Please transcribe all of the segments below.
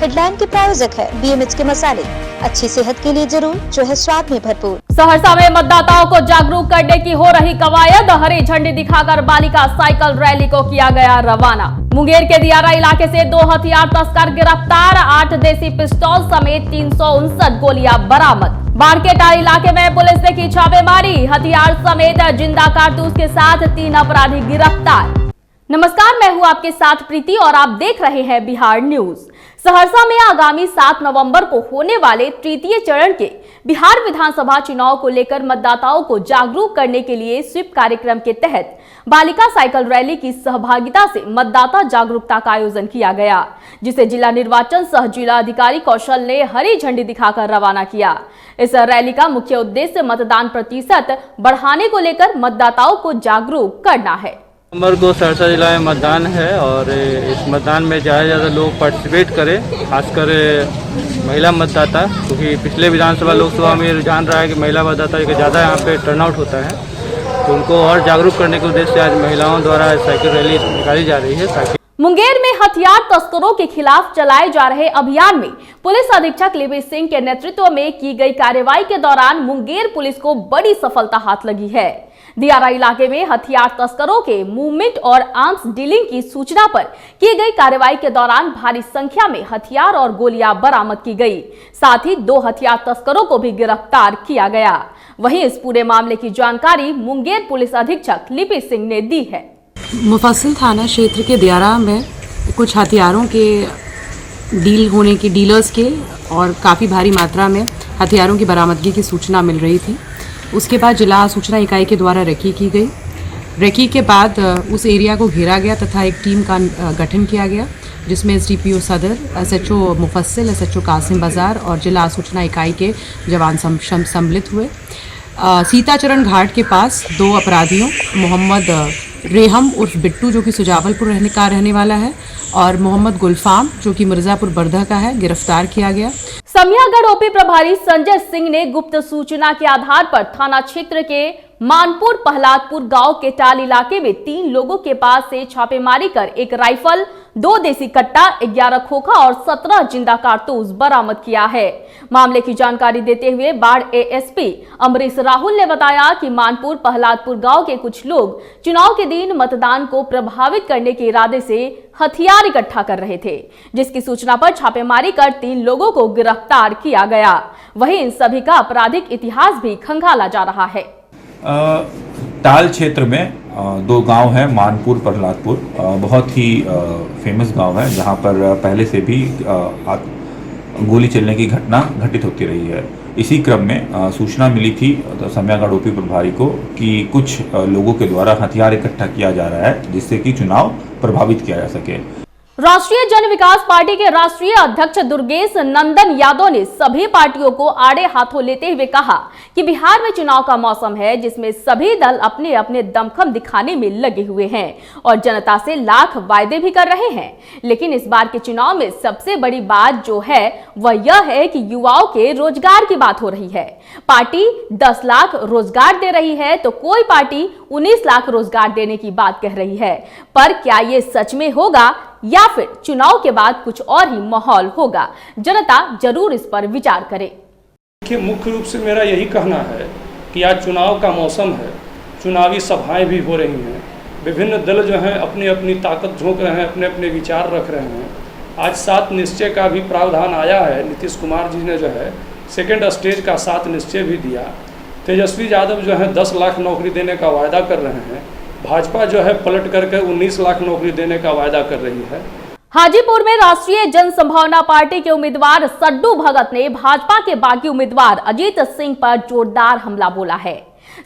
Headline के प्रायोजक है BMH के मसाले, अच्छी सेहत के लिए जरूर, जो है स्वाद में भरपूर। सहरसा में मतदाताओं को जागरूक करने की हो रही कवायद, हरी झंडी दिखाकर बालिका साइकिल रैली को किया गया रवाना। मुंगेर के दियारा इलाके से 2 हथियार तस्कर गिरफ्तार, 8 देसी पिस्तौल समेत 359 गोलियां बरामद। बाड़केटार इलाके में पुलिस ने की छापेमारी, हथियार समेत जिंदा कारतूस के साथ 3 अपराधी गिरफ्तार। नमस्कार, मैं हूं आपके साथ प्रीति और आप देख रहे हैं बिहार न्यूज। सहरसा में आगामी 7 नवंबर को होने वाले तृतीय चरण के बिहार विधानसभा चुनाव को लेकर मतदाताओं को जागरूक करने के लिए स्वीप कार्यक्रम के तहत बालिका साइकिल रैली की सहभागिता से मतदाता जागरूकता का आयोजन किया गया, जिसे जिला निर्वाचन सह जिला अधिकारी कौशल ने हरी झंडी दिखाकर रवाना किया। इस रैली का मुख्य उद्देश्य मतदान प्रतिशत बढ़ाने को लेकर मतदाताओं को जागरूक करना है। नवंबर को सहरसा जिला में मतदान है और इस मतदान में ज़्यादा से ज़्यादा लोग पार्टिसिपेट करें, खासकर महिला मतदाता, क्योंकि पिछले विधानसभा लोकसभा में जान रहा है कि महिला मतदाता का ज़्यादा यहाँ पे टर्नआउट होता है, तो उनको और जागरूक करने के उद्देश्य से आज महिलाओं द्वारा साइकिल रैली निकाली जा रही है। ताकि मुंगेर में हथियार तस्करों के खिलाफ चलाए जा रहे अभियान में पुलिस अधीक्षक लिपि सिंह के नेतृत्व में की गई कार्रवाई के दौरान मुंगेर पुलिस को बड़ी सफलता हाथ लगी है। दियारा इलाके में हथियार तस्करों के मूवमेंट और आर्म्स डीलिंग की सूचना पर की गई कार्रवाई के दौरान भारी संख्या में हथियार और गोलियां बरामद की गई। साथ ही 2 हथियार तस्करों को भी गिरफ्तार किया गया। वहीं इस पूरे मामले की जानकारी मुंगेर पुलिस अधीक्षक लिपि सिंह ने दी है। मुफस्सिल थाना क्षेत्र के दियारा में कुछ हथियारों के डील होने की डीलर्स के और काफ़ी भारी मात्रा में हथियारों की बरामदगी की सूचना मिल रही थी। उसके बाद जिला सूचना इकाई के द्वारा रेकी की गई। रेकी के बाद उस एरिया को घेरा गया तथा एक टीम का गठन किया गया, जिसमें SDPO सदर, SHO मुफस्सिल, SHO कासिम बाजार और जिला सूचना इकाई के जवान सम्मिलित हुए। सीताचरण घाट के पास 2 अपराधियों, मोहम्मद रेहम उर्फ बिट्टू जो कि सुजावलपुर रहने वाला है, और मोहम्मद गुलफाम जो कि मिर्जापुर बर्धा का है, गिरफ्तार किया गया। समियागढ़ OP प्रभारी संजय सिंह ने गुप्त सूचना के आधार पर थाना क्षेत्र के मानपुर पहलादपुर गांव के टाल इलाके में 3 लोगों के पास से छापेमारी कर 1 राइफल, 2 देसी कट्टा, 11 खोखा और 17 जिंदा कारतूस बरामद किया है। मामले की जानकारी देते हुए बाढ़ ASP अमरीश राहुल ने बताया कि मानपुर पहलादपुर गांव के कुछ लोग चुनाव के दिन मतदान को प्रभावित करने के इरादे से हथियार इकट्ठा कर रहे थे, जिसकी सूचना पर छापेमारी कर 3 लोगों को गिरफ्तार किया गया। वहीं इन सभी का आपराधिक इतिहास भी खंगाला जा रहा है। टाल क्षेत्र में 2 गांव हैं, मानपुर प्रहलादपुर, बहुत ही फेमस गांव है, जहां पर पहले से भी गोली चलने की घटना घटित होती रही है। इसी क्रम में सूचना मिली थी समियागढ़ OP प्रभारी को कि कुछ लोगों के द्वारा हथियार इकट्ठा किया जा रहा है, जिससे कि चुनाव प्रभावित किया जा सके। राष्ट्रीय जन विकास पार्टी के राष्ट्रीय अध्यक्ष दुर्गेश नंदन यादव ने सभी पार्टियों को आड़े हाथों लेते हुए कहा कि बिहार में चुनाव का मौसम है, जिसमें सभी दल अपने अपने दमखम दिखाने में लगे हुए हैं और जनता से लाख वायदे भी कर रहे हैं। लेकिन इस बार के चुनाव में सबसे बड़ी बात जो है वह यह है कि युवाओं के रोजगार की बात हो रही है। पार्टी 10 लाख रोजगार दे रही है तो कोई पार्टी 19 लाख रोजगार देने की बात कह रही है। पर क्या ये सच में होगा या फिर चुनाव के बाद कुछ और ही माहौल होगा? जनता जरूर इस पर विचार करे। देखिए, मुख्य रूप से मेरा यही कहना है कि आज चुनाव का मौसम है, चुनावी सभाएं भी हो रही हैं, विभिन्न दल जो हैं अपनी अपनी ताकत झोंक रहे हैं, अपने अपने विचार रख रहे हैं। आज 7 निश्चय का भी प्रावधान आया है। नीतीश कुमार जी ने जो है 2nd स्टेज का 7 निश्चय भी दिया। तेजस्वी यादव जो है 10 लाख नौकरी देने का वायदा कर रहे हैं। भाजपा जो है पलट करके 19 लाख नौकरी देने का वायदा कर रही है। हाजीपुर में राष्ट्रीय जन संभावना पार्टी के उम्मीदवार सड्डू भगत ने भाजपा के बागी उम्मीदवार अजीत सिंह पर जोरदार हमला बोला है।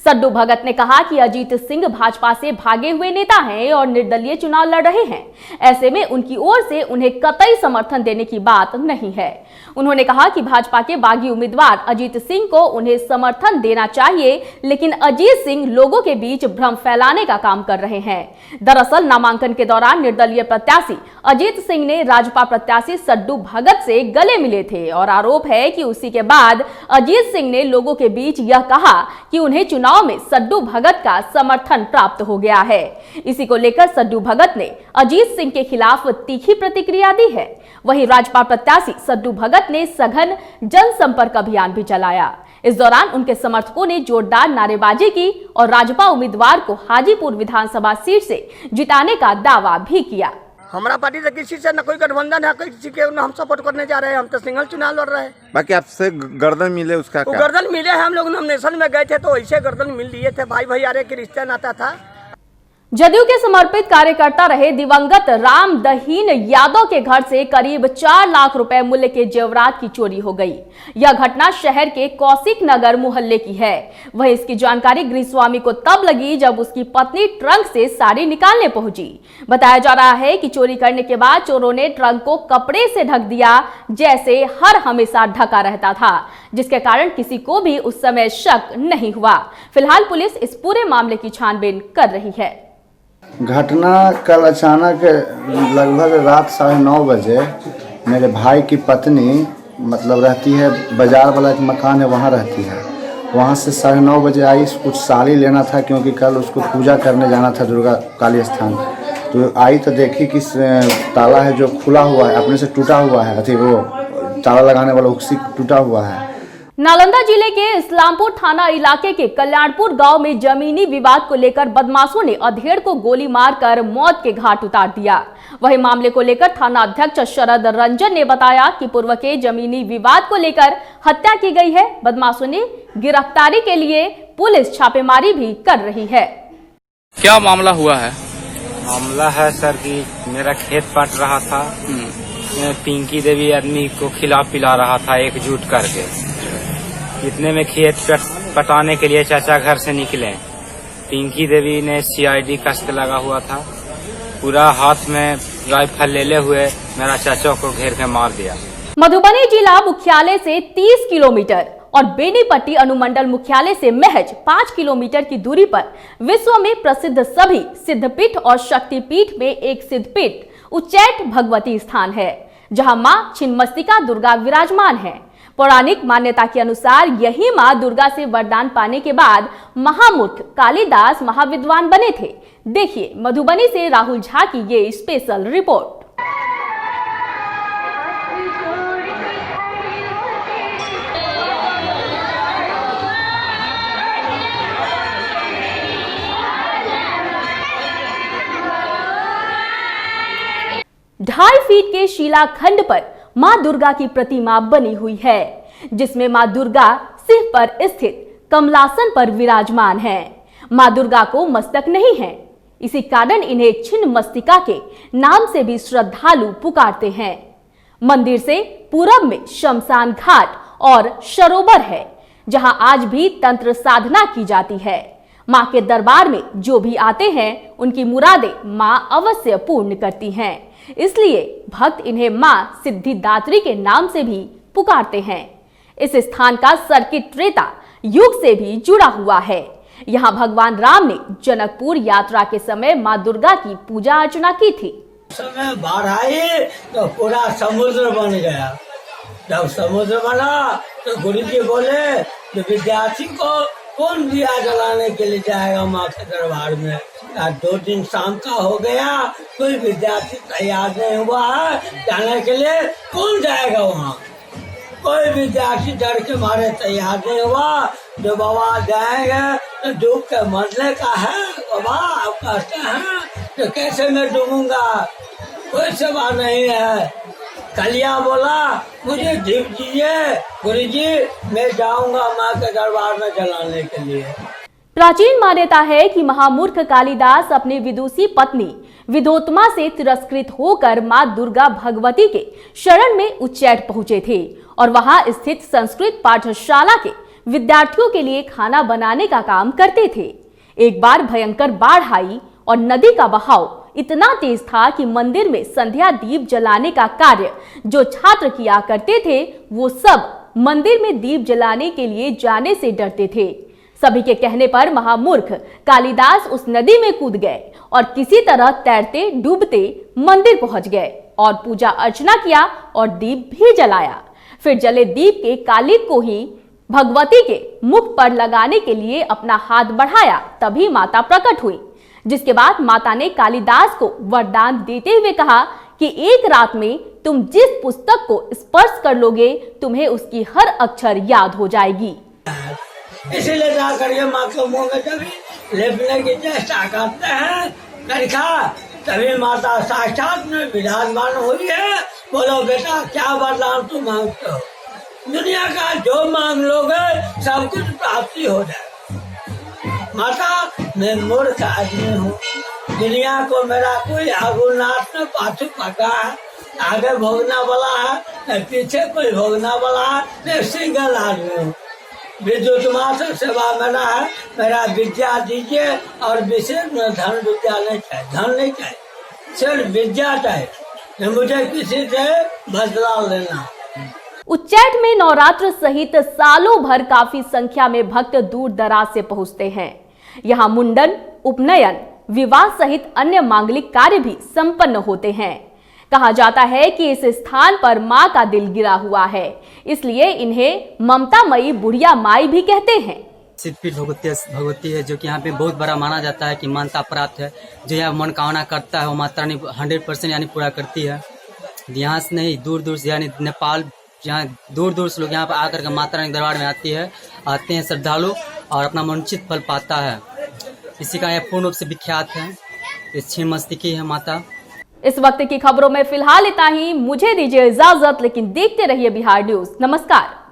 सड्डू भगत ने कहा कि अजीत सिंह भाजपा से भागे हुए नेता हैं और निर्दलीय चुनाव लड़ रहे हैं। ऐसे में उनकी ओर से उन्हें कतई समर्थन देने की बात नहीं है। उन्होंने कहा कि भाजपा के बागी उम्मीदवार अजीत सिंह को उन्हें समर्थन देना चाहिए, लेकिन अजीत सिंह लोगों के बीच भ्रम फैलाने का काम कर रहे हैं। दरअसल नामांकन के दौरान निर्दलीय प्रत्याशी अजीत सिंह ने राजपा प्रत्याशी सड्डू भगत से गले मिले थे और आरोप है कि उसी के बाद अजीत सिंह ने लोगों के बीच यह कहा कि उन्हें चुनाव गांव में सड्डू भगत का समर्थन प्राप्त हो गया है। इसी को लेकर सड्डू भगत ने अजीत सिंह के खिलाफ तीखी प्रतिक्रिया दी है। वहीं राजपा प्रत्याशी सड्डू भगत ने सघन जनसंपर्क अभियान भी चलाया। इस दौरान उनके समर्थकों ने जोरदार नारेबाजी की और राजपा उम्मीदवार को हाजीपुर विधानसभा सीट से जिताने का दावा भी किया। हमारा पार्टी से किसी से न कोई गठबंधन है, किसी के हम सपोर्ट करने जा रहे हैं। हम तो सिंगल चुनाव लड़ रहे हैं। बाकी आपसे गर्दन मिले उसका क्या? गर्दन मिले हैं। हम लोग नॉमिनेशन में गए थे तो ऐसे गर्दन मिल लिए थे। भाई भैयारे के रिश्ता नाता था। जदयू के समर्पित कार्यकर्ता रहे दिवंगत राम दहीन यादव के घर से करीब 4 लाख रुपए मूल्य के जेवरात की चोरी हो गई। यह घटना शहर के कौशिक नगर मोहल्ले की है। वह इसकी जानकारी गृहस्वामी को तब लगी जब उसकी पत्नी ट्रंक से साड़ी निकालने पहुंची। बताया जा रहा है कि चोरी करने के बाद चोरों ने ट्रंक को कपड़े से ढक दिया, जैसे हर हमेशा ढका रहता था, जिसके कारण किसी को भी उस समय शक नहीं हुआ। फिलहाल पुलिस इस पूरे मामले की छानबीन कर रही है। घटना कल अचानक लगभग रात 9:30 बजे मेरे भाई की पत्नी मतलब रहती है बाजार वाला एक मकान है, वहाँ रहती है। वहाँ से 9:30 बजे आई। कुछ साड़ी लेना था क्योंकि कल उसको पूजा करने जाना था दुर्गा काली स्थान। तो आई तो देखी कि ताला है जो खुला हुआ है, अपने से टूटा हुआ है। वो ताला लगाने वाला उसी टूटा हुआ है। नालंदा जिले के इस्लामपुर थाना इलाके के कल्याणपुर गांव में जमीनी विवाद को लेकर बदमाशों ने अधेड़ को गोली मारकर मौत के घाट उतार दिया। वहीं मामले को लेकर थाना अध्यक्ष शरद रंजन ने बताया कि पूर्व के जमीनी विवाद को लेकर हत्या की गई है। बदमाशों ने गिरफ्तारी के लिए पुलिस छापेमारी भी कर रही है। क्या मामला हुआ है? मामला है सर कि मेरा खेत पट रहा था। पिंकी देवी आदमी को खिला पिला रहा था एकजुट करके। इतने में खेत पटाने के लिए चाचा घर से निकले। पिंकी देवी ने CID कस लगा हुआ था, पूरा हाथ में राइफल ले हुए मेरा चाचा को घेर के मार दिया। मधुबनी जिला मुख्यालय से 30 किलोमीटर और बेनीपट्टी अनुमंडल मुख्यालय से महज 5 किलोमीटर की दूरी पर विश्व में प्रसिद्ध सभी सिद्धपीठ और शक्तिपीठ में एक सिद्धपीठ उच्चैठ भगवती स्थान है, जहां मां छिन्नमस्तिका दुर्गा विराजमान है। पौराणिक मान्यता के अनुसार यही मां दुर्गा से वरदान पाने के बाद महामूर्ख कालिदास महाविद्वान बने थे। देखिए मधुबनी से राहुल झा की ये स्पेशल रिपोर्ट। ढाई फीट के शिलाखंड पर मां दुर्गा की प्रतिमा बनी हुई है, जिसमें मां दुर्गा सिंह पर स्थित कमलासन पर विराजमान है। मां दुर्गा को मस्तक नहीं है, इसी कारण इन्हें छिन्नमस्तिका के नाम से भी श्रद्धालु पुकारते हैं। मंदिर से पूरब में शमशान घाट और सरोवर है, जहां आज भी तंत्र साधना की जाती है। मां के दरबार में जो भी आते हैं उनकी मुरादें मां अवश्य पूर्ण करती हैं। इसलिए भक्त इन्हें मां सिद्धिदात्री के नाम से भी पुकारते हैं। इस स्थान का सर्किट त्रेता युग से भी जुड़ा हुआ है। यहाँ भगवान राम ने जनकपुर यात्रा के समय मां दुर्गा की पूजा अर्चना की थी। समय बाढ़ आई तो पूरा समुद्र बन गया। जब समुद्र बना तो गुरु जी बोले तो विद्यार्थी को कौन दिया जलाने के लिए जाएगा माँ के दरबार में। 2 दिन शाम का हो गया, कोई विद्यार्थी तैयार नहीं हुआ है जाने के लिए। कौन जाएगा वहाँ? कोई विद्यार्थी डर के मारे तैयार नहीं हुआ। जो बाबा जाएंगे तो डूब के मरने का है। बाबा आप कहते हैं तो कैसे मैं डूबूंगा? कोई सवाल नहीं है। कलिया बोला मुझे दीप दीजिए गुरुजी, मैं जाऊंगा माँ के दरबार में जलाने के लिए। प्राचीन मान्यता है कि महामूर्ख कालिदास अपनी विदुषी पत्नी विदोत्मा से तिरस्कृत होकर मां दुर्गा भगवती के शरण में उच्चैठ पहुंचे थे और वहां स्थित संस्कृत पाठशाला के विद्यार्थियों के लिए खाना बनाने का काम करते थे। एक बार भयंकर बाढ़ आई और नदी का बहाव इतना तेज था कि मंदिर में संध्या दीप जलाने का कार्य जो छात्र किया करते थे वो सब मंदिर में दीप जलाने के लिए जाने से डरते थे। सभी के कहने पर महामूर्ख कालिदास उस नदी में कूद गए और किसी तरह तैरते डूबते मंदिर पहुंच गए और पूजा अर्चना किया और दीप भी जलाया। फिर जले दीप के कालिक को ही भगवती के मुख पर लगाने के लिए अपना हाथ बढ़ाया, तभी माता प्रकट हुई, जिसके बाद माता ने कालिदास को वरदान देते हुए कहा कि एक रात में तुम जिस पुस्तक को स्पर्श कर लोगे तुम्हें उसकी हर अक्षर याद हो जाएगी। इसीलिए जाकर के माँ के मुंह में कभी लेपने की चेष्टा करते हैं करिखा, तभी माता साक्षात में विराजमान हुई है। बोलो बेटा क्या वरदान तुम मांगते हो? दुनिया का जो मांग लोगे सब कुछ प्राप्ति हो जाए। माता मैं मूर्ख आदमी हूँ, दुनिया को मेरा कोई आगुनाथ में पाछू पका है, आगे भोगना वाला है, पीछे कोई भोगना वाला है, मैं सिंगल आदमी हूँ। विद्युत मात्र सेवा मेरा है, मेरा विद्या दीजिए और विशेष में धन विद्या नहीं चाहिए, धन नहीं चाहिए, सिर्फ विद्या चाहिए, मुझे किसी से बदला लेना। उच्चैठ में नवरात्र सहित सालों भर काफी संख्या में भक्त दूर दराज से पहुंचते हैं। यहाँ मुंडन, उपनयन, विवाह सहित अन्य मांगलिक कार्य भी संपन्न होते हैं। कहा जाता है कि इस स्थान पर मां का दिल गिरा हुआ है, इसलिए इन्हें ममतामयी बुढ़िया माई भी कहते हैं। सिद्धपीठ भगवती है जो कि यहाँ पे बहुत बड़ा माना जाता है कि मान्यता प्राप्त है। जो यहाँ मनोकामना करता है वो माता रानी 100% यानी पूरा करती है। यहाँ से नहीं दूर दूर से यानी नेपाल, यहाँ दूर दूर से लोग यहाँ पर आकर के माता रानी दरबार में आते हैं श्रद्धालु और अपना मनोचित फल पाता है। इसी का यह पूर्ण रूप से विख्यात है। ये छिन्नमस्तिकी है माता। इस वक्त की खबरों में फिलहाल इतना ही। मुझे दीजिए इजाजत, लेकिन देखते रहिए बिहार न्यूज। नमस्कार।